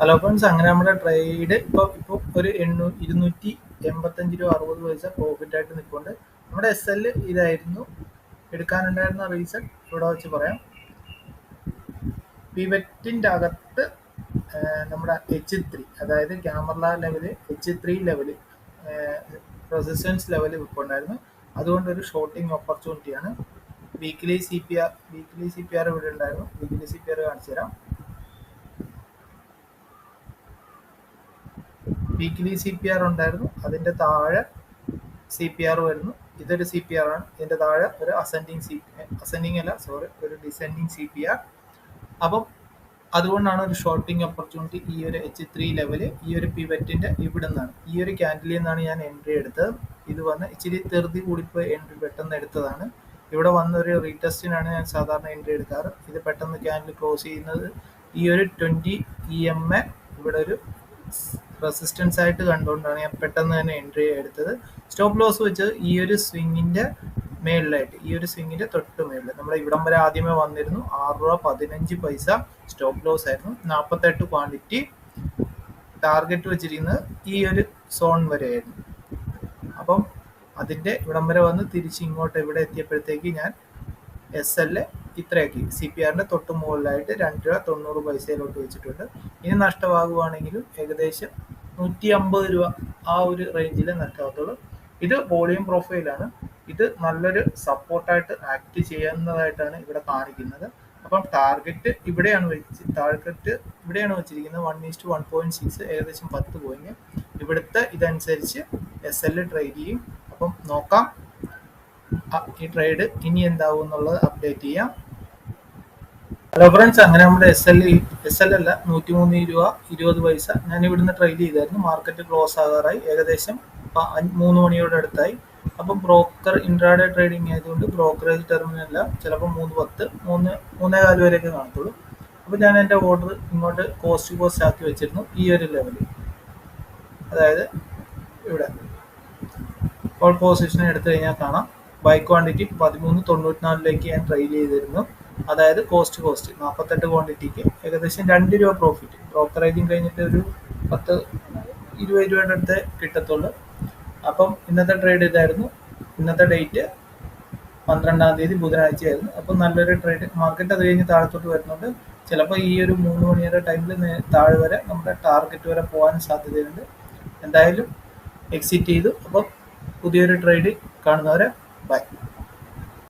Hello friends, അങ്ങനെ നമ്മുടെ trade ഇപ്പോൾ ഒരു 285 രൂപ 60 പൈസ പ്രോഫിറ്റ് ആയിട്ട് നിൽപ്പുണ്ട്. നമ്മുടെ SL ഇതായിരുന്നു. എടുക്കാനുണ്ടായിരുന്ന റീസൺ ഇവിടെ വെച്ച് പറയാം. പിവറ്റിൻ്റെ അകത്ത് നമ്മുടെ H3, അതായത് camera level H3 level resistance level നിൽപ്പുണ്ടായിരുന്നു. അതുകൊണ്ടൊരു ഷോർട്ടിങ് ഓപ്പർച്യൂണിറ്റിയാണ്. വീക്ക്ലി സി പി ആർ ഇവിടെ ഉണ്ടായിരുന്നു. വീക്ക്ലി CPR കാണിച്ചു തരാം. വീക്ക്ലി CPR ഉണ്ടായിരുന്നു. അതിൻ്റെ താഴെ CPR വരുന്നു. ഇതൊരു CPR ആണ്. ഇതിൻ്റെ താഴെ ഒരു ഒരു ഡിസെൻഡിങ് CPR. അപ്പം അതുകൊണ്ടാണ് ഒരു ഷോർട്ടിങ് ഓപ്പർച്യൂണിറ്റി. ഈ ഒരു H3 ലെവല് ഈ ഒരു പിവറ്റിൻ്റെ ഇവിടെ നിന്നാണ്, ഈ ഒരു ക്യാൻഡിലിൽ നിന്നാണ് ഞാൻ എൻട്രി എടുത്തത്. ഇത് വന്ന് ഇച്ചിരി തെറുതി കൂടിപ്പോയി എൻട്രി പെട്ടെന്ന് എടുത്തതാണ്. ഇവിടെ വന്ന ഒരു റീടെസ്റ്റിനാണ് ഞാൻ സാധാരണ എൻട്രി എടുക്കാറ്. ഇത് പെട്ടെന്ന് ക്യാൻഡിൽ ക്ലോസ് ചെയ്യുന്നത് ഈ ഒരു 20 EMA ഇവിടെ ഒരു റെസിസ്റ്റൻസ് ആയിട്ട് കണ്ടുകൊണ്ടാണ് ഞാൻ പെട്ടെന്ന് തന്നെ എൻട്രി എടുത്തത്. സ്റ്റോപ്പ് ലോസ് വെച്ചത് ഈ ഒരു സ്വിങ്ങിൻ്റെ മേളിലായിട്ട്, ഈ ഒരു സ്വിങ്ങിൻ്റെ തൊട്ട് മേളിൽ നമ്മുടെ ഇവിടം വരെ ആദ്യമേ വന്നിരുന്നു. 6 രൂപ 15 പൈസ സ്റ്റോപ്പ് ലോസ് ആയിരുന്നു. 48 ക്വാണ്ടിറ്റി ടാർഗറ്റ് വെച്ചിരിക്കുന്നത് ഈ ഒരു സോൺ വരെയായിരുന്നു. അപ്പം അതിൻ്റെ ഇവിടം വരെ വന്ന് തിരിച്ച് ഇങ്ങോട്ട് ഇവിടെ എത്തിയപ്പോഴത്തേക്ക് ഞാൻ SL ഇത്രയാക്കി. CPRൻ്റെ തൊട്ട് മുകളിലായിട്ട് 2 രൂപ 90 പൈസയിലോട്ട് വെച്ചിട്ടുണ്ട്. ഇനി നഷ്ടമാകുവാണെങ്കിലും ഏകദേശം 150 രൂപ ആ ഒരു റേഞ്ചിൽ നഷ്ടമാകത്തുള്ളൂ. ഇത് വോളിയം പ്രൊഫൈലാണ്. ഇത് നല്ലൊരു സപ്പോർട്ടായിട്ട് ആക്ട് ചെയ്യുന്നതായിട്ടാണ് ഇവിടെ കാണിക്കുന്നത്. അപ്പം ടാർഗറ്റ് ഇവിടെയാണ് വെച്ചിരിക്കുന്നത്. 1:1.6, ഏകദേശം 10 പോയിന്റ്. ഇവിടുത്തെ ഇതനുസരിച്ച് SL ട്രേഡ് ചെയ്യും. അപ്പം നോക്കാം ഈ ട്രേഡ് ഇനി എന്താവും എന്നുള്ളത് അപ്ഡേറ്റ് ചെയ്യാം. ഹലോ ഫ്രണ്ട്സ്, അങ്ങനെ നമ്മുടെ SL അല്ല 103 രൂപ 20 പൈസ ഞാൻ ഇവിടുന്ന് ട്രേഡ് ചെയ്തായിരുന്നു. മാർക്കറ്റ് ക്ലോസ് ആകാറായി, ഏകദേശം 3 മണിയോടെ അടുത്തായി. അപ്പം ബ്രോക്കർ ഇൻട്രാഡേ ട്രേഡിംഗ് ആയതുകൊണ്ട് ബ്രോക്കറേജ് ടെർമിനല്ല, ചിലപ്പോൾ 3:10 3:15 വരെയൊക്കെ കാണത്തുള്ളൂ. അപ്പോൾ ഞാൻ എൻ്റെ ഓർഡർ ഇങ്ങോട്ട് കോസ്റ്റ് ആക്കി വെച്ചിരുന്നു. ഈ ഒരു ലെവലിൽ, അതായത് ഇവിടെ കോൾ പൊസിഷൻ എടുത്തു കഴിഞ്ഞാൽ കാണാം. ബൈ ക്വാണ്ടിറ്റി 13.94 ഞാൻ ട്രേഡ് ചെയ്തിരുന്നു. അതായത് കോസ്റ്റ് 48 ക്വാണ്ടിറ്റിക്ക് ഏകദേശം 2 രൂപ പ്രോഫിറ്റ്. ബ്രോക്കറേജിങ് കഴിഞ്ഞിട്ട് ഒരു 10-20 രൂപയുടെ അടുത്ത് കിട്ടത്തുള്ളൂ. അപ്പം ഇന്നത്തെ ട്രേഡ് ഇതായിരുന്നു. ഇന്നത്തെ ഡേറ്റ് 12-ാം തീയതി ബുധനാഴ്ചയായിരുന്നു. അപ്പം നല്ലൊരു ട്രേഡ്. മാർക്കറ്റ് അത് കഴിഞ്ഞ് താഴത്തോട്ട് വരുന്നുണ്ട്. ചിലപ്പോൾ ഈ ഒരു 3 മണിയുടെ ടൈമിൽ താഴെ വരെ നമ്മുടെ ടാർഗറ്റ് വരെ പോകാൻ സാധ്യതയുണ്ട്. എന്തായാലും എക്സിറ്റ് ചെയ്തു. അപ്പം പുതിയൊരു ട്രേഡ് കാണുന്നവരെ ബൈ.